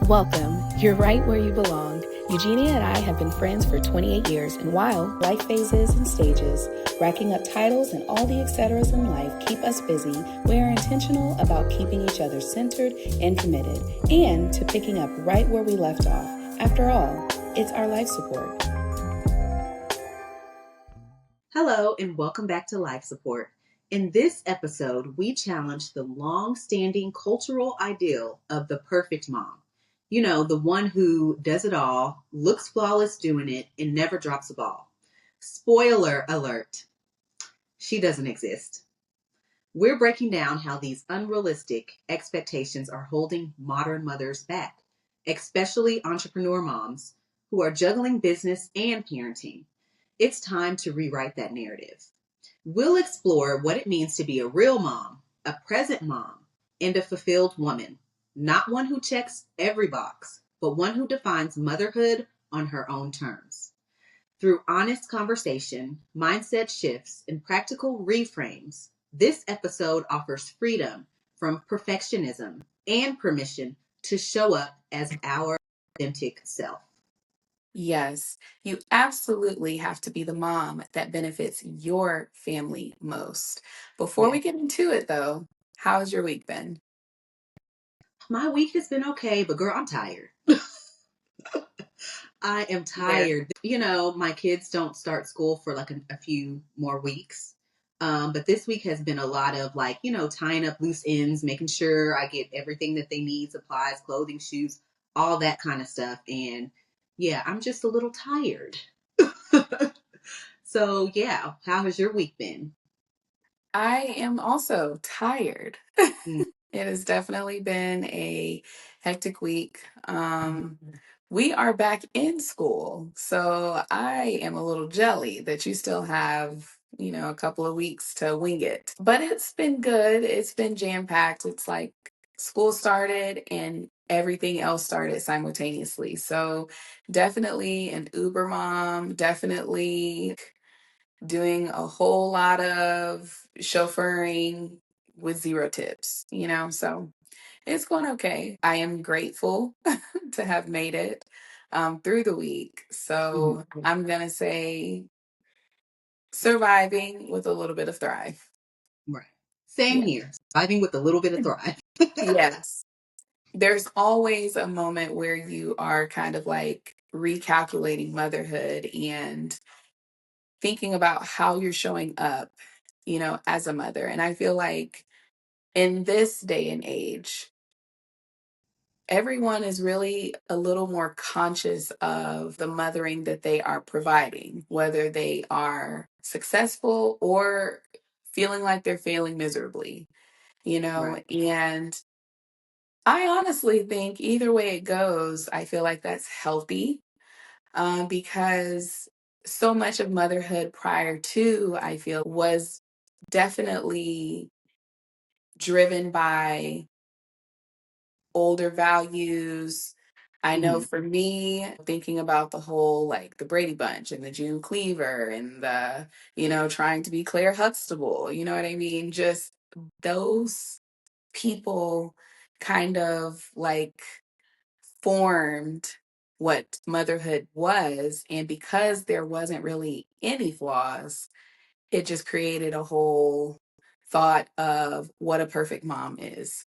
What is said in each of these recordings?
Welcome. You're right where you belong. Eugenia and I have been friends for 28 years, and while life phases and stages, racking up titles and all the etceteras in life keep us busy, we are intentional about keeping each other centered and committed, and to picking up right where we left off. After all, it's our life support. Hello, and welcome back to Life Support. In this episode, we challenge the long-standing cultural ideal of the perfect mom. You know, the one who does it all, looks flawless doing it, and never drops a ball. Spoiler alert, she doesn't exist. We're breaking down how these unrealistic expectations are holding modern mothers back, especially entrepreneur moms who are juggling business and parenting. It's time to rewrite that narrative. We'll explore what it means to be a real mom, a present mom, and a fulfilled woman. Not one who checks every box, but one who defines motherhood on her own terms. Through honest conversation, mindset shifts, and practical reframes, this episode offers freedom from perfectionism and permission to show up as our authentic self. Yes, you absolutely have to be the mom that benefits your family most. Before Yeah. we get into it, though, how's your week been? My week has been okay, but girl, I'm tired. I am Yeah. tired. You know, my kids don't start school for like a few more weeks. But this week has been a lot of like, tying up loose ends, making sure I get everything that they need, supplies, clothing, shoes, all that kind of stuff. And yeah, I'm just a little tired. So yeah, how has your week been? I am also tired. Mm. It has definitely been a hectic week. We are back in school, so I am a little jelly that you still have, a couple of weeks to wing it. But it's been good. It's been jam-packed. It's like school started and everything else started simultaneously. So definitely an Uber mom, definitely doing a whole lot of chauffeuring with zero tips, so it's going okay. I am grateful to have made it through the week. Mhm. So I'm going to say surviving with a little bit of thrive. Right. Same Yeah. here. Surviving with a little bit of thrive. Yes. There's always a moment where you are kind of like recalculating motherhood and thinking about how you're showing up, as a mother. And I feel like in this day and age, everyone is really a little more conscious of the mothering that they are providing, whether they are successful or feeling like they're failing miserably, Right. and I honestly think either way it goes, I feel like that's healthy because so much of motherhood prior to, I feel, was definitely driven by older values. I know Hmm. for me, thinking about the whole like the Brady Bunch and the June Cleaver and the, trying to be Claire Huxtable, you know what I mean? Just those people kind of like formed what motherhood was. And because there wasn't really any flaws, it just created a whole thought of what a perfect mom is.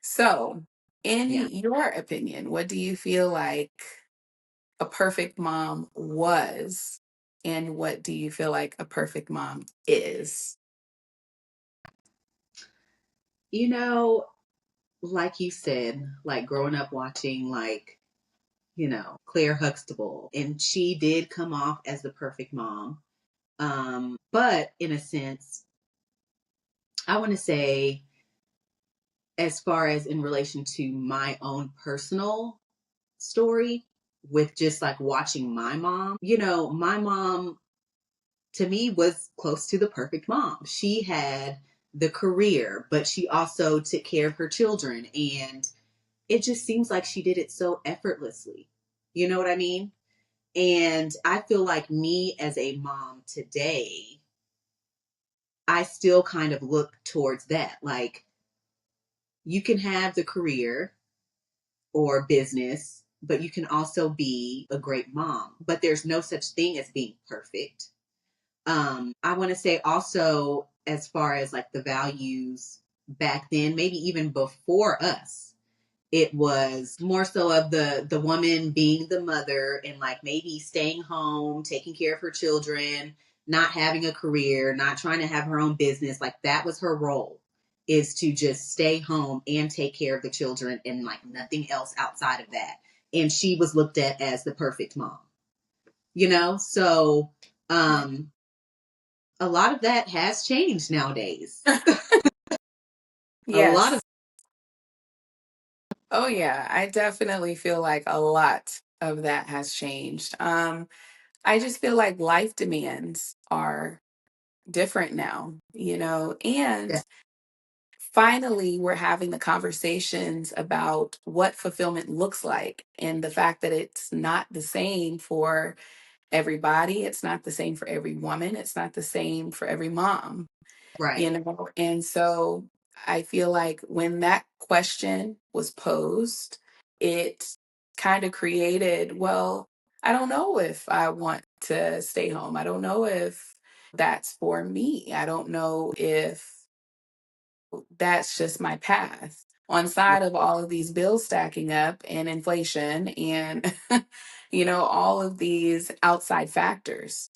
So, in Yeah. your opinion, what do you feel like a perfect mom was? And what do you feel like a perfect mom is? You know, like you said, like growing up watching like, Claire Huxtable, and she did come off as the perfect mom. But in a sense, I want to say, as far as in relation to my own personal story with just like watching my mom, my mom to me was close to the perfect mom. She had the career, but she also took care of her children, and it just seems like she did it so effortlessly. You know what I mean? And I feel like me as a mom today, I still kind of look towards that. Like, you can have the career or business, but you can also be a great mom. But there's no such thing as being perfect. I want to say also, as far as like the values back then, maybe even before us, it was more so of the woman being the mother and like maybe staying home, taking care of her children, not having a career, not trying to have her own business. Like that was her role, is to just stay home and take care of the children and like nothing else outside of that. And she was looked at as the perfect mom, you know? So um a lot of that has changed nowadays. A lot of Yes. Oh, yeah. I definitely feel like a lot of that has changed. I just feel like life demands are different now, and that. finally we're having the conversations about what fulfillment looks like and the fact that it's not the same for everybody. It's not the same for every woman. It's not the same for every mom. Right. And so I feel like when that question was posed, it kind of created, well, I don't know if I want to stay home. I don't know if that's for me. I don't know if that's just my path on Right. side of all of these bills stacking up and inflation and all of these outside factors.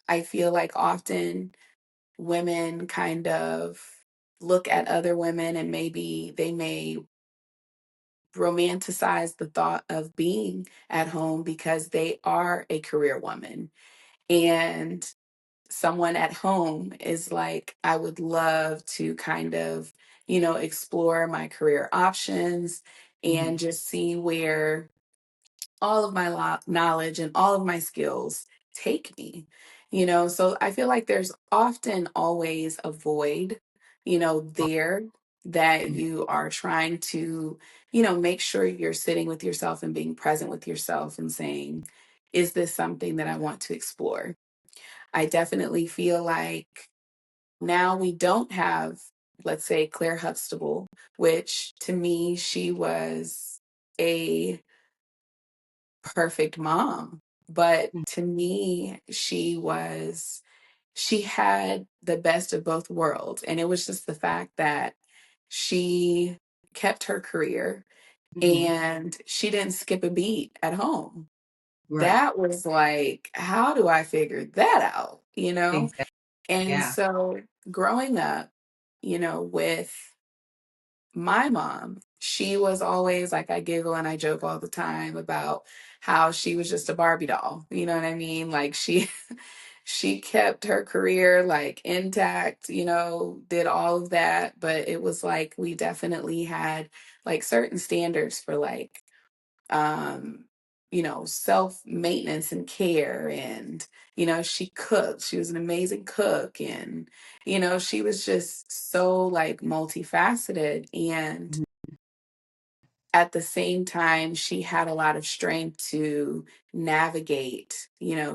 I feel like often women kind of look at other women and maybe they may romanticize the thought of being at home because they are a career woman. And someone at home is like, I would love to kind of, explore my career options Mm-hmm. and just see where all of my knowledge and all of my skills take me. So I feel like there's often always a void, there that you are trying to, make sure you're sitting with yourself and being present with yourself and saying, is this something that I want to explore? I definitely feel like now we don't have, let's say, Claire Huxtable, which to me, she was a perfect mom. But to me, she had the best of both worlds. And it was just the fact that she kept her career Mm-hmm. and she didn't skip a beat at home. Right. That was like, how do I figure that out? Exactly. And Yeah. so growing up, with my mom, she was always like, I giggle and I joke all the time about how she was just a Barbie doll. You know what I mean? Like she kept her career like intact, did all of that, but it was like we definitely had like certain standards for like um self maintenance and care. And she cooked, she was an amazing cook. And she was just so like multifaceted. And Mhm. at the same time she had a lot of strength to navigate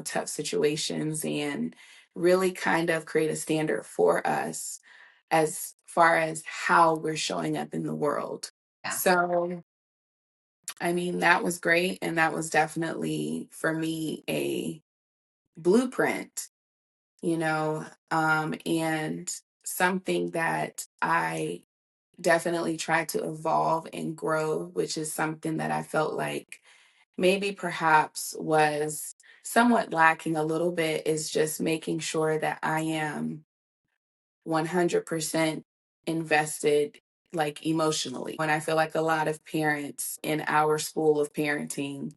tough situations and really kind of create a standard for us as far as how we're showing up in the world. Yeah. So I mean, that was great. And that was definitely for me a blueprint, and something that I definitely tried to evolve and grow, which is something that I felt like maybe perhaps was somewhat lacking a little bit, is just making sure that I am 100% invested, like emotionally. And I feel like a lot of parents in our school of parenting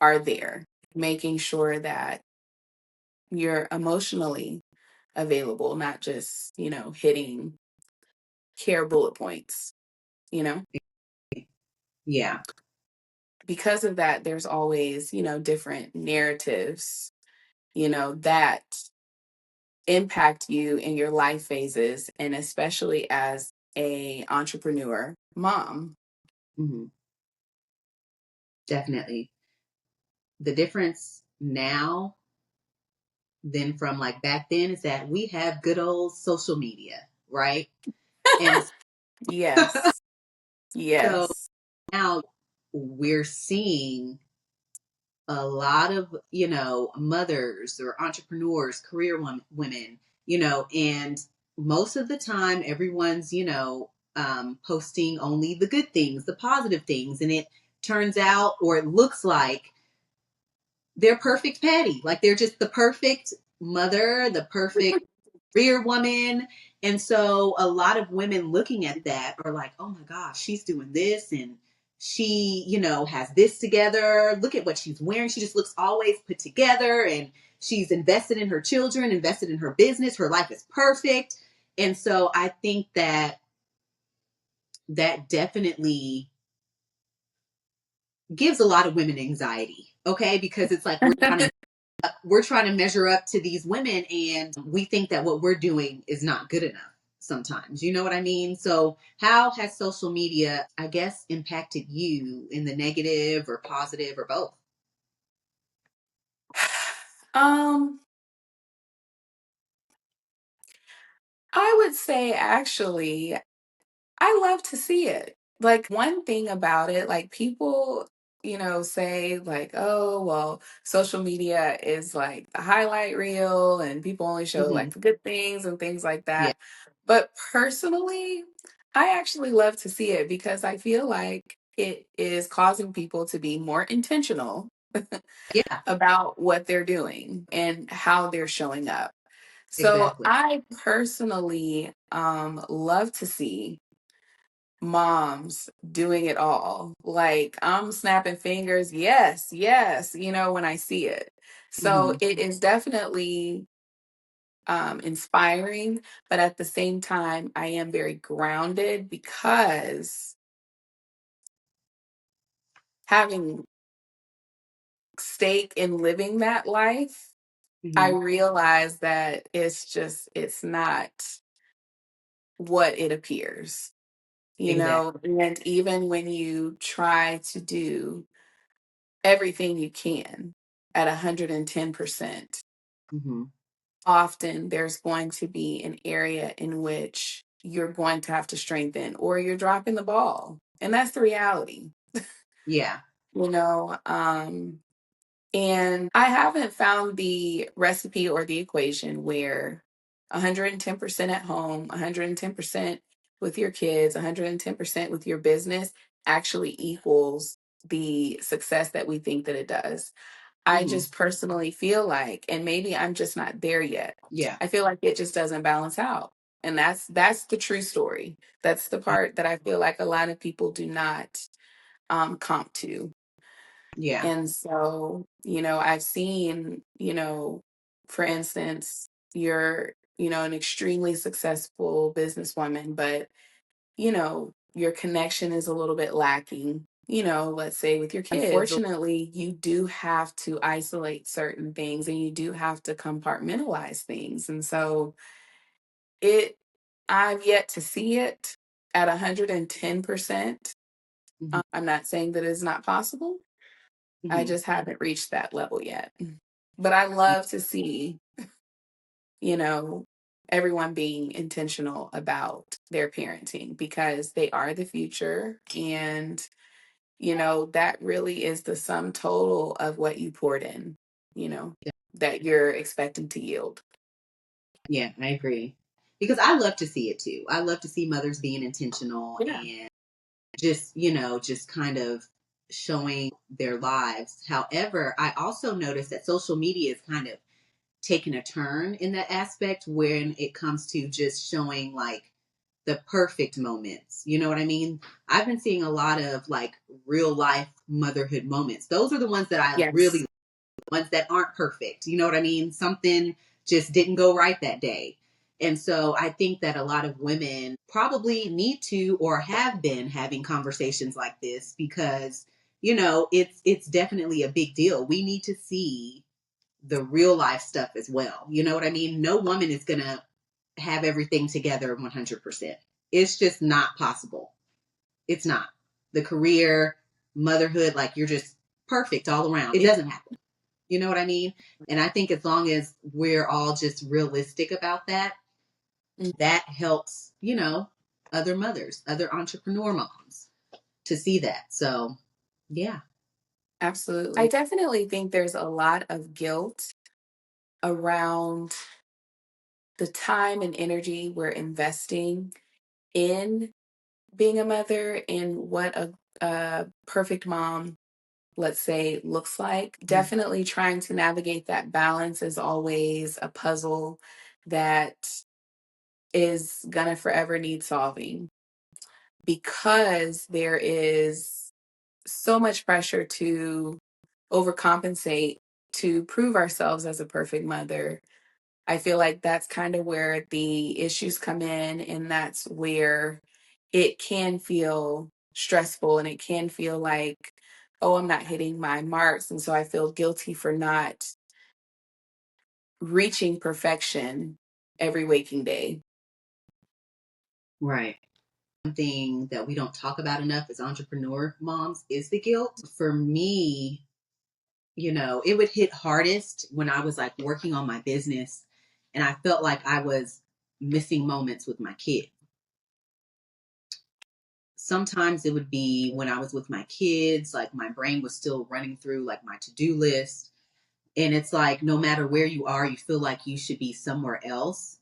are there, making sure that you're emotionally available, not just, hitting care bullet points, you know? Yeah. Because of that, there's always, different narratives, that impact you in your life phases, and especially as a entrepreneur mom. Hmm. Definitely. The difference now than from like back then is that we have good old social media, right? And Yes. so Yes. now we're seeing a lot of, mothers or entrepreneurs, career women, and most of the time everyone's, posting only the good things, the positive things. And it turns out, or it looks like, they're perfect Patty. Like they're just the perfect mother, the perfect career woman. And so a lot of women looking at that are like, oh my gosh, she's doing this and she, has this together. Look at what she's wearing. She just looks always put together and she's invested in her children, invested in her business. Her life is perfect. And so I think that that definitely gives a lot of women anxiety. Okay. Because it's like we're trying to measure up to these women and we think that what we're doing is not good enough sometimes. You know what I mean? So how has social media, I guess, impacted you in the negative or positive or both? Um, I would say actually, I love to see it. Like one thing about it, like people, say like, oh, well, social media is like the highlight reel and people only show Hmm. like the good things and things like Yeah. that. But personally, I actually love to see it because I feel like it is causing people to be more intentional Yeah, about what they're doing and how they're showing up. So exactly. I personally love to see moms doing it all. Like I'm snapping fingers, yes, yes, when I see it. So Hmm. it is definitely inspiring, but at the same time, I am very grounded because having stake in living that life, I Hmm. realize that it's not what it appears, Exactly. and even when you try to do everything you can at 110%, Hmm. often there's going to be an area in which you're going to have to strengthen or you're dropping the ball. And that's the reality, Yeah. you know. And I haven't found the recipe or the equation where 110% at home, 110% with your kids, 110% with your business actually equals the success that we think that it does. I Hmm. just personally feel like, and maybe I'm just not there yet. Yeah. I feel like it just doesn't balance out. And that's the true story. That's the I- part that I feel like a lot of people do not comp to. yeah. And so, I've seen, for instance, you're, an extremely successful businesswoman, but, your connection is a little bit lacking, let's say with your kids. Unfortunately, you do have to isolate certain things and you do have to compartmentalize things. And so it, I've yet to see it at 110%. Hmm. I'm not saying that it's not possible. I Hmm. just haven't reached that level yet. But I love to see, you know, everyone being intentional about their parenting because they are the future. And, that really is the sum total of what you poured in, that you're expecting to yield. Yeah, I agree. Because I love to see it too. I love to see mothers being intentional Yeah. and just kind of showing their lives. However, I also noticed that social media is kind of taking a turn in that aspect when it comes to just showing like the perfect moments. You know what I mean? I've been seeing a lot of like real life motherhood moments. Those are the ones that I really, Yes. ones that aren't perfect. You know what I mean? Something just didn't go right that day. And so I think that a lot of women probably need to or have been having conversations like this because it's definitely a big deal. We need to see the real life stuff as well. You know what I mean? No woman is going to have everything together 100%. It's just not possible. It's not. The career, motherhood, like you're just perfect all around. It doesn't happen. You know what I mean? And I think as long as we're all just realistic about that, Mm. that helps, other mothers, other entrepreneur moms to see that. So, Yeah. Absolutely. I definitely think there's a lot of guilt around the time and energy we're investing in being a mother and what a perfect mom, let's say, looks like. Definitely trying to navigate that balance is always a puzzle that is gonna forever need solving because there is so much pressure to overcompensate to prove ourselves as a perfect mother. I feel like that's kind of where the issues come in, and that's where it can feel stressful and it can feel like, oh, I'm not hitting my marks. And so I feel guilty for not reaching perfection every waking day. Right. One thing that we don't talk about enough as entrepreneur moms is the guilt. For me, it would hit hardest when I was like working on my business and I felt like I was missing moments with my kid. Sometimes it would be when I was with my kids, like my brain was still running through like my to-do list. And it's like no matter where you are, you feel like you should be somewhere else.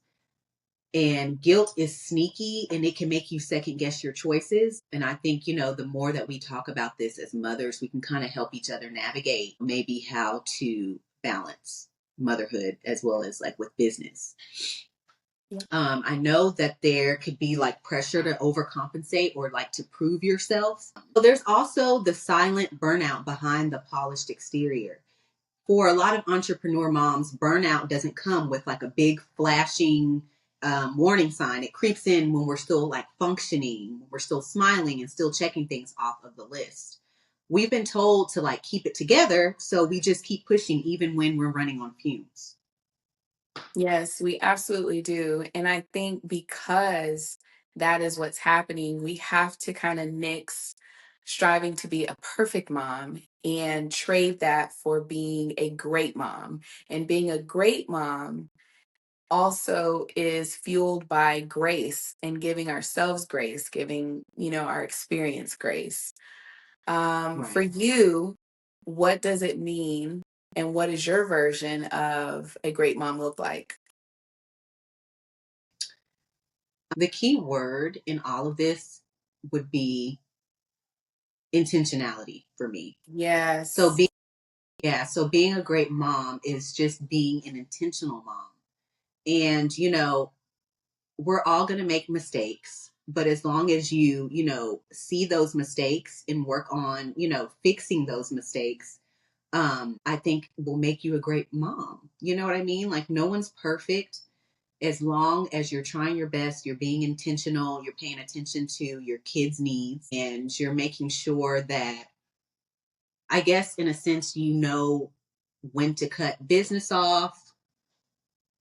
And guilt is sneaky and it can make you second guess your choices. And I think, the more that we talk about this as mothers, we can kind of help each other navigate maybe how to balance motherhood as well as like with business. Yeah. I know that there could be like pressure to overcompensate or like to prove yourself. So there's also the silent burnout behind the polished exterior. For a lot of entrepreneur moms, burnout doesn't come with like a big flashing warning sign. It creeps in when we're still like functioning, we're still smiling and still checking things off of the list. We've been told to like keep it together, so we just keep pushing even when we're running on fumes. Yes, we absolutely do. And I think because that is what's happening, we have to kind of nix striving to be a perfect mom and trade that for being a great mom. And being a great mom also is fueled by grace and giving ourselves grace, giving, our experience grace. For Right. you, what does it mean? And what is your version of a great mom look like? The key word in all of this would be intentionality for me. So Yes. being yeah, so being a great mom is just being an intentional mom. And we're all going to make mistakes, but as long as you see those mistakes and work on fixing those mistakes, I think will make you a great mom. You know what I mean? Like no one's perfect. As long as you're trying your best, you're being intentional, you're paying attention to your kids needs, and you're making sure that, I guess in a sense, when to cut business off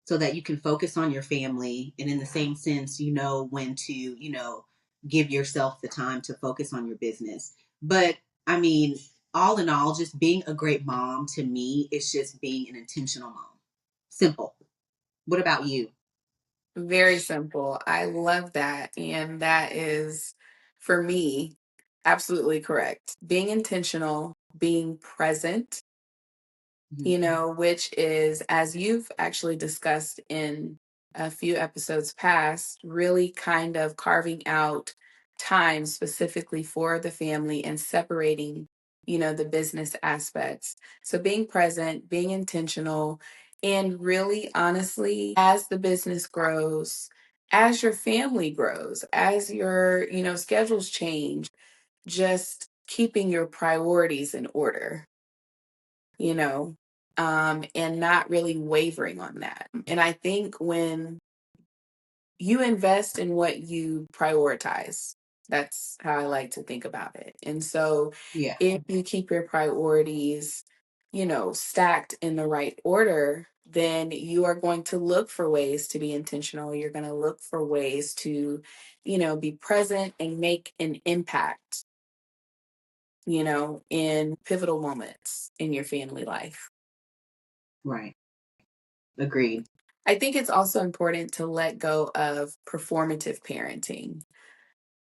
so that you can focus on your family. And in the same sense, when to, give yourself the time to focus on your business. But I mean, all in all, just being a great mom to me is just being an intentional mom. Simple. What about you? Very simple. I love that. And that is, for me, absolutely correct. Being intentional, being present, Mhm. which is, as you've actually discussed in a few episodes past, really kind of carving out time specifically for the family and separating, the business aspects. So being present, being intentional, and really honestly, as the business grows, as your family grows, as your, schedules change, just keeping your priorities in order, you know, and not really wavering on that. And I think when you invest in what you prioritize, that's how I like to think about it. And so Yeah. if you keep your priorities, stacked in the right order, then you are going to look for ways to be intentional. You're going to look for ways to, be present and make an impact, in pivotal moments in your family life. Right. Agreed. I think it's also important to let go of performative parenting.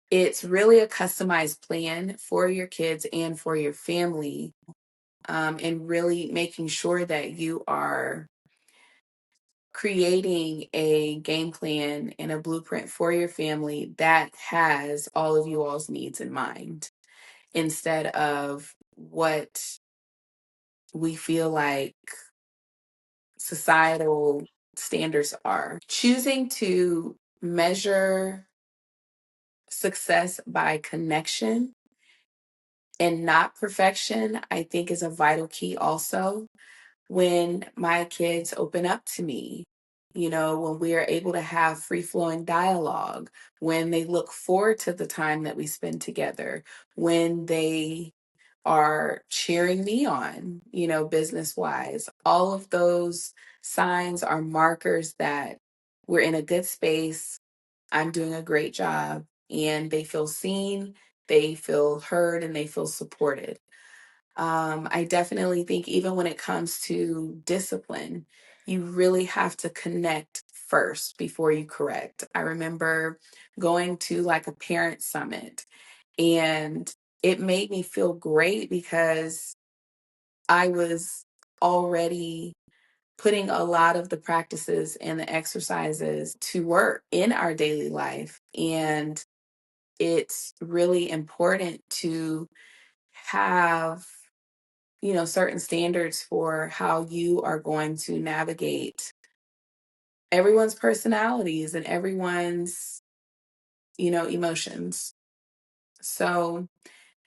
it's really a customized plan for your kids and for your family, and really making sure that you are creating a game plan and a blueprint for your family that has all of you all's needs in mind instead of what we feel like societal standards are. Choosing to measure success by connection and not perfection, I think, is a vital key also. When my kids open up to me, when we are able to have free flowing dialogue, when they look forward to the time that we spend together, when they are cheering me on, business wise, all of those signs are markers that we're in a good space. I'm doing a great job, and they feel seen, they feel heard, and they feel supported. I definitely think even when it comes to discipline, you really have to connect first before you correct. I remember going to like a parent summit, and it made me feel great because I was already putting a lot of the practices and the exercises to work in our daily life. And it's really important to have certain standards for how you are going to navigate everyone's personalities and everyone's, emotions. So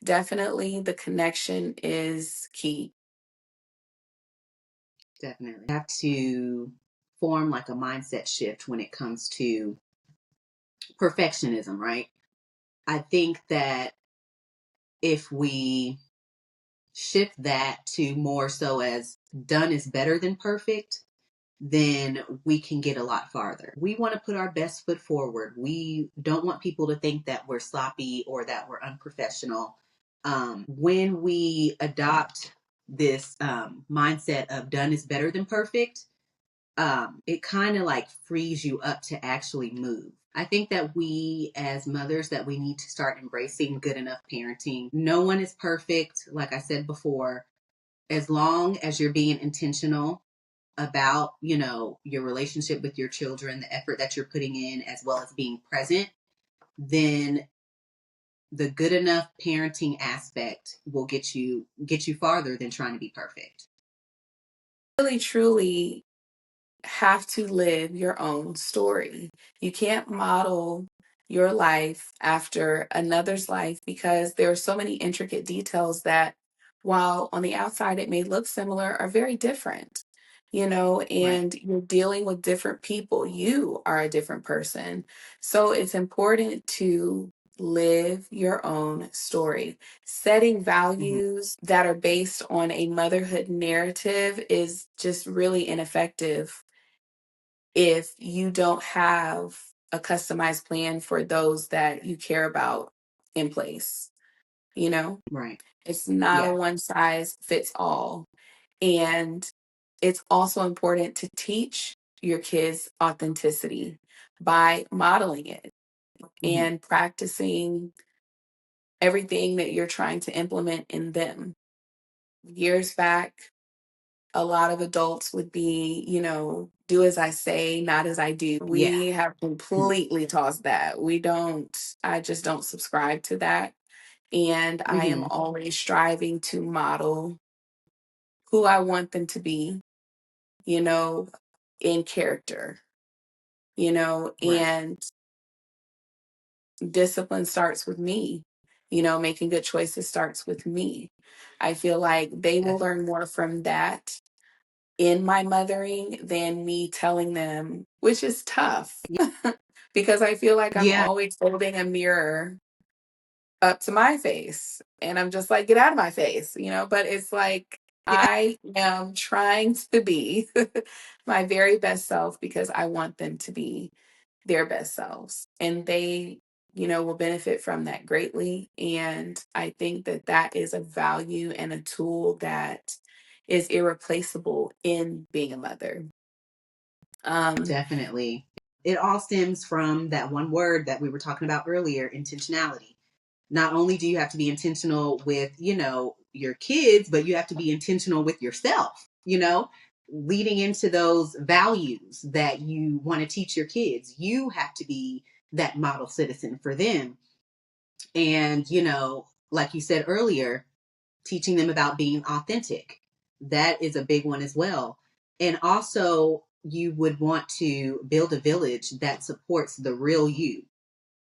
definitely the connection is key. Definitely. You have to form like a mindset shift when it comes to perfectionism, right? I think that if we shift that to more so as done is better than perfect, then we can get a lot farther. We want to put our best foot forward. We don't want people to think that we're sloppy or that we're unprofessional. When we adopt this mindset of done is better than perfect, it kind of like frees you up to actually move. I think that we as mothers that we need to start embracing good enough parenting. No one is perfect, like I said before. As long as you're being intentional about, your relationship with your children, the effort that you're putting in as well as being present, then the good enough parenting aspect will get you farther than trying to be perfect. Really, truly have to live your own story. You can't model your life after another's life because there are so many intricate details that, while on the outside it may look similar, are very different. Right. And you're dealing with different people. You are a different person. So it's important to live your own story. Setting Hmm. values that are based on a motherhood narrative is just really ineffective if you don't have a customized plan for those that you care about in place. You know, Right. it's not a Yeah. one size fits all. And it's also important to teach your kids authenticity by modeling it Hmm. and practicing everything that you're trying to implement in them. Years back, a lot of adults would be, do as I say, not as I do. Yeah. We have Mm-hmm. completely tossed that. I just don't subscribe to that. And I am Mm-hmm. always striving to model who I want them to be, you know, in character, Right. and discipline starts with me. Making good choices starts with me. I feel like they will Definitely. learn more from that in my mothering than me telling them, which is tough because I feel like I'm Yeah. always holding a mirror up to my face and I'm just like, get out of my face, but it's like Yeah. I am trying to be my very best self because I want them to be their best selves, and they will benefit from that greatly. And I think that that is a value and a tool that is irreplaceable in being a mother. um Definitely. it all stems from that one word that we were talking about earlier, intentionality. Not only do you have to be intentional with, your kids, but you have to be intentional with yourself, leading into those values that you want to teach your kids. You have to be that model citizen for them. And, like you said earlier, teaching them about being authentic. That is a big one as well. And also, you would want to build a village that supports the real you,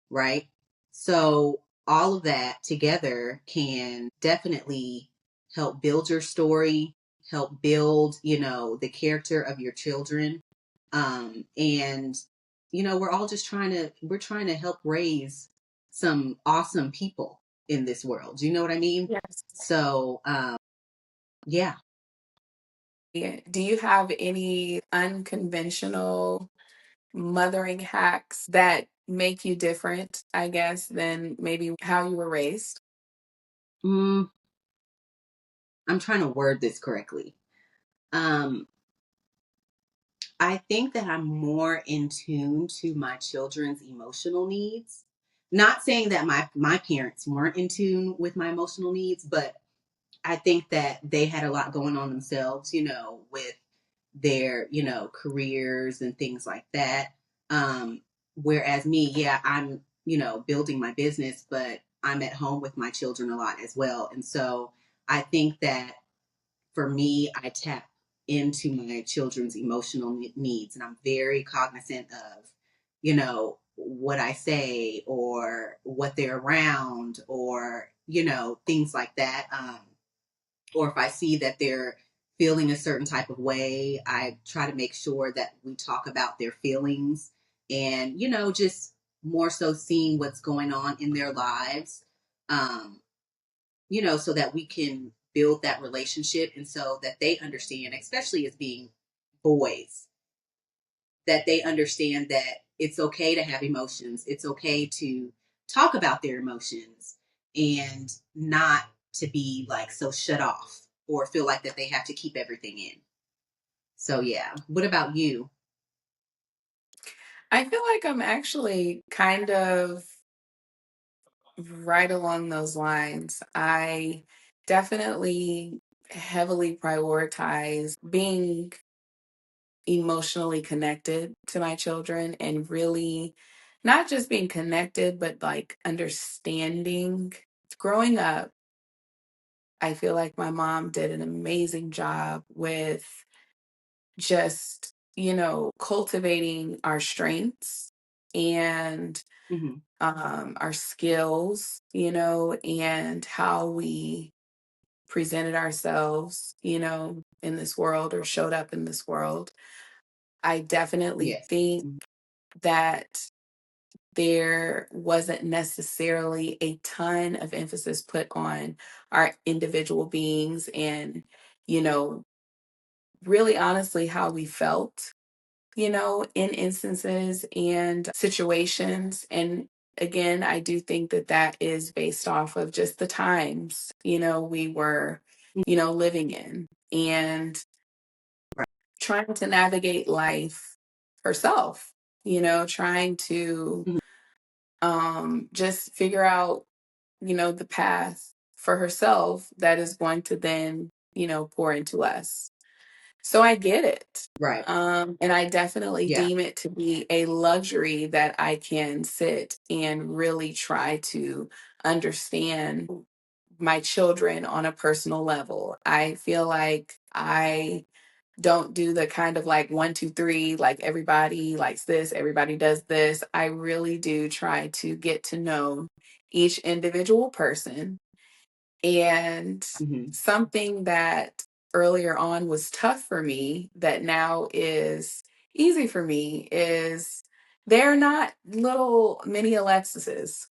right? So, all of that together can definitely help build your story, help build, the character of your children. And, we're all just we're trying to help raise some awesome people in this world. Do you know what I mean? Yes. So, yeah. Do you have any unconventional mothering hacks that make you different, I guess, than maybe how you were raised? Mm, I'm trying to word this correctly. Um, I think that I'm more in tune to my children's emotional needs. Not saying that my parents weren't in tune with my emotional needs, but I think that they had a lot going on themselves, with their, careers and things like that. Whereas me, yeah, I'm, building my business, but I'm at home with my children a lot as well. And so I think that for me, I tap into my children's emotional needs, and I'm very cognizant of, what I say or what they're around, or things like that. Or if I see that they're feeling a certain type of way, I try to make sure that we talk about their feelings, and just more so seeing what's going on in their lives. Um, so that we can build that relationship, and so that they understand, especially as being boys, that they understand that it's okay to have emotions. It's okay to talk about their emotions, and not to be like so shut off or feel like that they have to keep everything in. So, yeah. What about you? I feel like I'm actually kind of right along those lines. I definitely heavily prioritize being emotionally connected to my children, and really not just being connected, but like understanding. Growing up, I feel like my mom did an amazing job with just, cultivating our strengths and Hmm. our skills, and how we presented ourselves, in this world, or showed up in this world. I definitely Yes. think that there wasn't necessarily a ton of emphasis put on our individual beings, and, you know, really honestly how we felt, in instances and situations. And again, I do think that that is based off of just the times, we were, living in, and Right. trying to navigate life herself, trying to Mhm. just figure out, the path for herself that is going to then, pour into us. So I get it. Right. And I definitely Yeah. deem it to be a luxury that I can sit and really try to understand my children on a personal level. I feel like I don't do the kind of like one, two, three, like everybody likes this, everybody does this. I really do try to get to know each individual person. And Hmm. something that earlier on was tough for me, that now is easy for me, is they're not little mini Alexis's.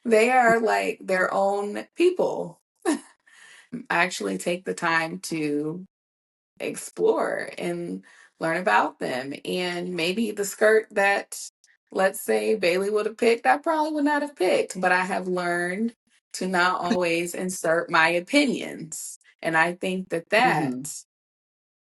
They are like their own people. I actually take the time to explore and learn about them. And maybe the skirt that, let's say, Bailey would have picked, I probably would not have picked, but I have learned to not always insert my opinions. And I think that Hmm.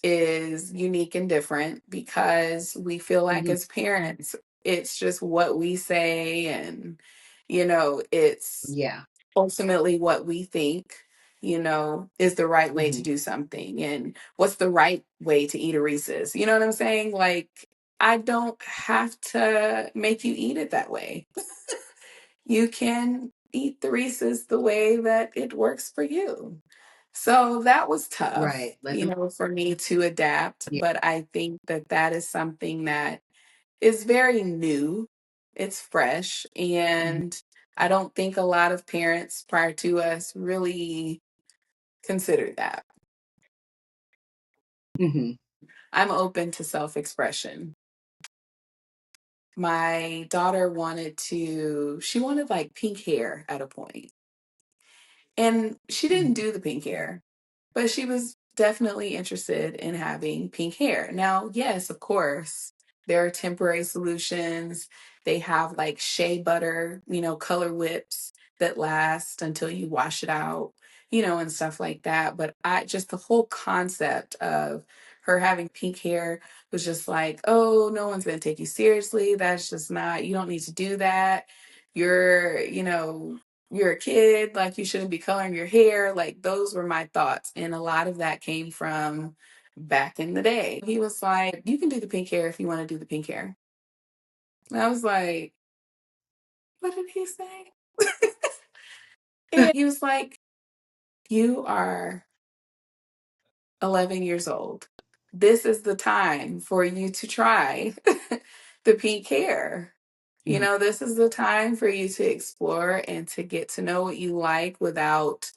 is unique and different because we feel like Mhm. as parents, it's just what we say and, it's Yeah. ultimately what we think, is the right way to Mhm. do something and what's the right way to eat a Reese's. You know what I'm saying? Like, I don't have to make you eat it that way. You can eat the Reese's the way that it works for you. So that was tough, Right. Let them. for me to adapt. Yeah. But I think that that is something that is very new. It's fresh. Mhm. And I don't think a lot of parents prior to us really considered that. Mhm. I'm open to self expression. My daughter she wanted like pink hair at a point. And she didn't Mhm. do the pink hair, but she was definitely interested in having pink hair. Now, yes, of course, there are temporary solutions. They have like shea butter, color whips that last until you wash it out, and stuff like that. But I just the whole concept of her having pink hair was just like, oh, no one's going to take you seriously. That's just not, you don't need to do that. You're a kid, like you shouldn't be coloring your hair. Like those were my thoughts. And a lot of that came from back in the day. He was like, you can do the pink hair if you want to do the pink hair. And I was like, what did he say? And he was like, you are 11 years old. This is the time for you to try the pink hair. Mhm. This is the time for you to explore and to get to know what you like without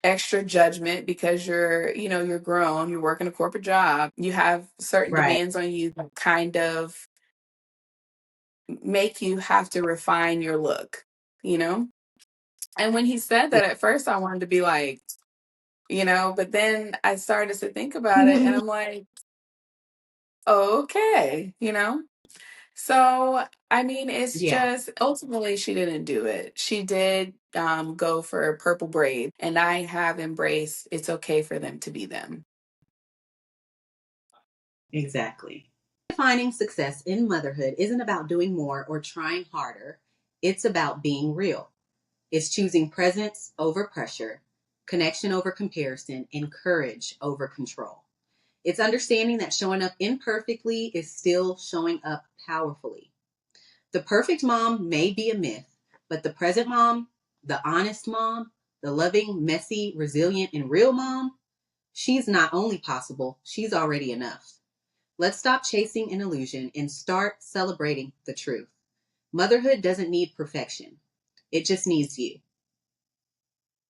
extra judgment because you're grown, you're working a corporate job, you have certain Right. demands on you that kind of make you have to refine your look, you know? And when he said Yeah. that at first I wanted to be like, but then I started to think about it and I'm like, okay, So, I mean, it's Yeah. just ultimately she didn't do it. She did go for purple braid, and I have embraced it's okay for them to be them. Exactly. Defining success in motherhood isn't about doing more or trying harder. It's about being real. It's choosing presence over pressure, connection over comparison, and courage over control. It's understanding that showing up imperfectly is still showing up powerfully. The perfect mom may be a myth, but the present mom, the honest mom, the loving, messy, resilient, and real mom, she's not only possible, she's already enough. Let's stop chasing an illusion and start celebrating the truth. Motherhood doesn't need perfection, it just needs you.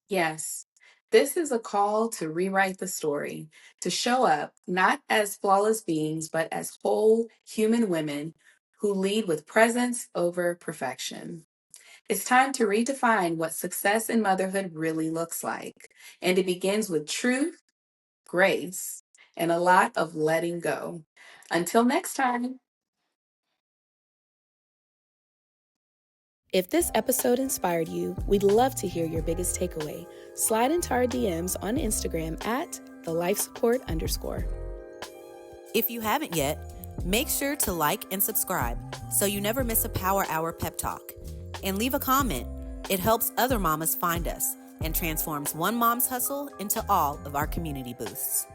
Yes, this is a call to rewrite the story, to show up not as flawless beings, but as whole human women who lead with presence over perfection. It's time to redefine what success in motherhood really looks like. And it begins with truth, grace, and a lot of letting go. Until next time. If this episode inspired you, we'd love to hear your biggest takeaway. Slide into our DMs on Instagram at @thelifesupport_. If you haven't yet, make sure to like and subscribe so you never miss a Power Hour pep talk. And leave a comment. It helps other mamas find us and transforms one mom's hustle into all of our community boosts.